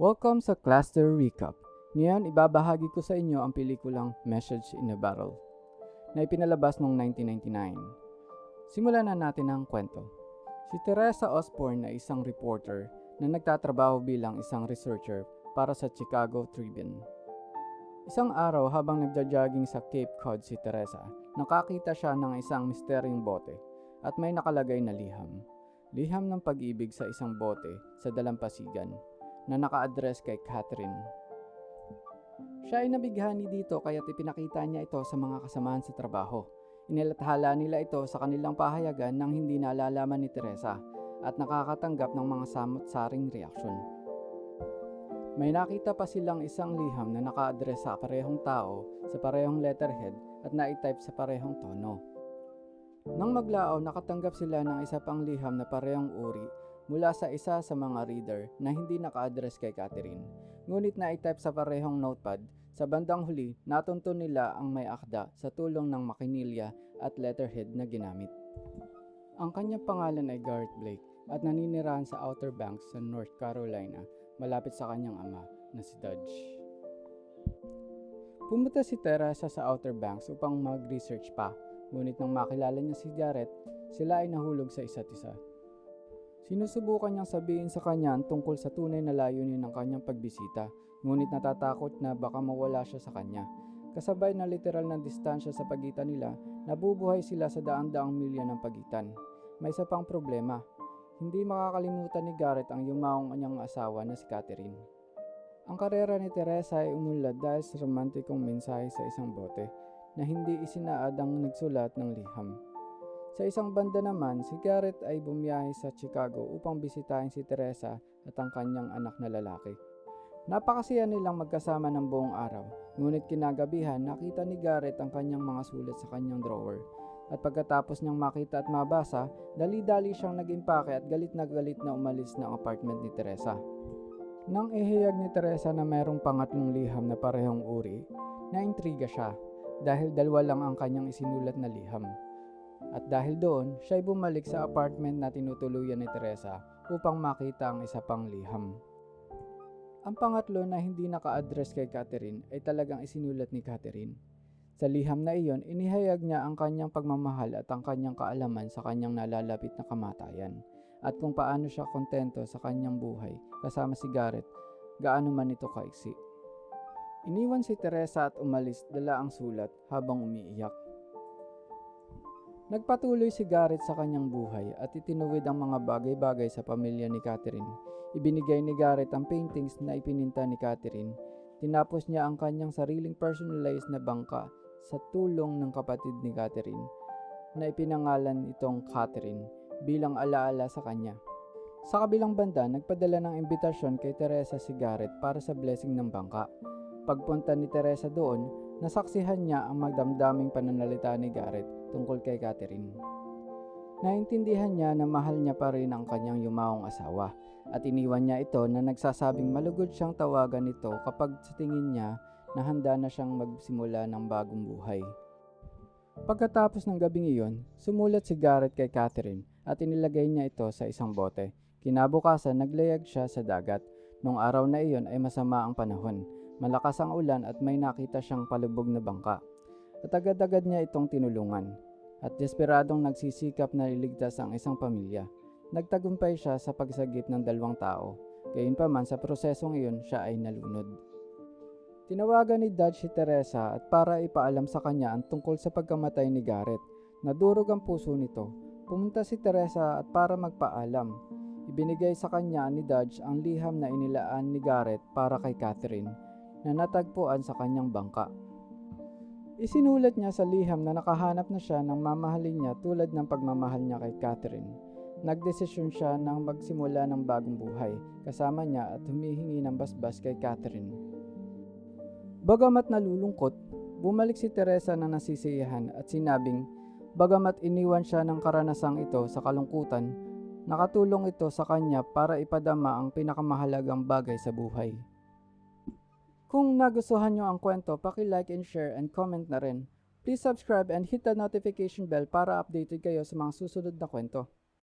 Welcome sa Cluster Recap. Ngayon, ibabahagi ko sa inyo ang pelikulang Message in a Bottle na ipinalabas noong 1999. Simulan na natin ang kwento. Si Teresa Osborne ay isang reporter na nagtatrabaho bilang isang researcher para sa Chicago Tribune. Isang araw habang nagja-jogging sa Cape Cod si Teresa, nakakita siya ng isang misteryong bote at may nakalagay na liham. Liham ng pag-ibig sa isang bote sa dalampasigan na naka-address kay Catherine. Siya ay nabighani dito kaya't ipinakita niya ito sa mga kasamahan sa trabaho. Inilathala nila ito sa kanilang pahayagan nang hindi nalalaman ni Teresa at nakakatanggap ng mga samot-saring reaksyon. May nakita pa silang isang liham na naka-address sa parehong tao sa parehong letterhead at na-type sa parehong tono. Nang maglaaw, nakatanggap sila ng isa pang liham na parehong uri mula sa isa sa mga reader na hindi naka-address kay Catherine, ngunit na-type sa parehong notepad. Sa bandang huli, natuntun nila ang may akda sa tulong ng makinilya at letterhead na ginamit. Ang kanyang pangalan ay Garrett Blake at naninirahan sa Outer Banks sa North Carolina, malapit sa kanyang ama na si Dodge. Pumunta si Teresa sa Outer Banks upang mag-research pa, ngunit nang makilala niya si Garrett, sila ay nahulog sa isa't isa. Sinusubukan niyang sabihin sa kanya tungkol sa tunay na layunin ng kanyang pagbisita, ngunit natatakot na baka mawala siya sa kanya. Kasabay na literal na distansya sa pagitan nila, nabubuhay sila sa daan-daang milya ng pagitan. May isa pang problema. Hindi makakalimutan ni Garrett ang yumaong kanyang asawa na si Catherine. Ang karera ni Teresa ay umunlad dahil sa romantikong mensahe sa isang bote na hindi isinaad ang nagsulat ng liham. Sa isang banda naman, si Garrett ay bumiyahe sa Chicago upang bisitahin si Teresa at ang kanyang anak na lalaki. Napakasaya nilang magkasama ng buong araw, ngunit kinagabihan nakita ni Garrett ang kanyang mga sulat sa kanyang drawer. At pagkatapos niyang makita at mabasa, dali-dali siyang nag-impake at galit na umalis ng apartment ni Teresa. Nang ihayag ni Teresa na mayroong pangatlong liham na parehong uri, naintriga siya dahil dalawa lang ang kanyang isinulat na liham. At dahil doon, siya ay bumalik sa apartment na tinutuluyan ni Teresa upang makita ang isa pang liham. Ang pangatlo na hindi naka-address kay Catherine ay talagang isinulat ni Catherine. Sa liham na iyon, inihayag niya ang kanyang pagmamahal at ang kanyang kaalaman sa kanyang nalalapit na kamatayan at kung paano siya kontento sa kanyang buhay kasama si Garrett, gaano man ito kaiksi. Iniwan si Teresa at umalis dala ang sulat habang umiiyak. Nagpatuloy si Garrett sa kanyang buhay at itinuwid ang mga bagay-bagay sa pamilya ni Catherine. Ibinigay ni Garrett ang paintings na ipininta ni Catherine. Tinapos niya ang kanyang sariling personalized na bangka sa tulong ng kapatid ni Catherine na ipinangalan itong Catherine bilang alaala sa kanya. Sa kabilang banda, nagpadala ng imbitasyon kay Teresa si Garrett para sa blessing ng bangka. Pagpunta ni Teresa doon, nasaksihan niya ang magdamdaming pananalita ni Garrett tungkol kay Catherine. Naintindihan niya na mahal niya pa rin ang kanyang yumaong asawa at iniwan niya ito na nagsasabing malugod siyang tawagan ito kapag sa tingin niya na handa na siyang magsimula ng bagong buhay. Pagkatapos ng gabing iyon, sumulat si Garrett kay Catherine at inilagay niya ito sa isang bote. Kinabukasan, naglayag siya sa dagat. Nung araw na iyon ay masama ang panahon. Malakas ang ulan at may nakita siyang palubog na bangka. At agad-agad niya itong tinulungan. At desperadong nagsisikap na iligtas ang isang pamilya. Nagtagumpay siya sa pagsagip ng 2 tao. Gayunpaman sa prosesong iyon siya ay nalunod. Tinawagan ni Dodge si Teresa at para ipaalam sa kanya ang tungkol sa pagkamatay ni Garrett. Nadurog ang puso nito. Pumunta si Teresa at para magpaalam. Ibinigay sa kanya ni Dodge ang liham na inilaan ni Garrett para kay Catherine na natagpuan sa kanyang bangka. Isinulat niya sa liham na nakahanap na siya ng mamahalin niya tulad ng pagmamahal niya kay Catherine. Nagdesisyon siya ng magsimula ng bagong buhay kasama niya at humihingi ng basbas kay Catherine. Bagamat nalulungkot, bumalik si Teresa na nasisiyahan at sinabing bagamat iniwan siya ng karanasang ito sa kalungkutan, nakatulong ito sa kanya para ipadama ang pinakamahalagang bagay sa buhay. Kung nagustuhan nyo ang kwento, paki-like and share and comment na rin. Please subscribe and hit the notification bell para updated kayo sa mga susunod na kwento.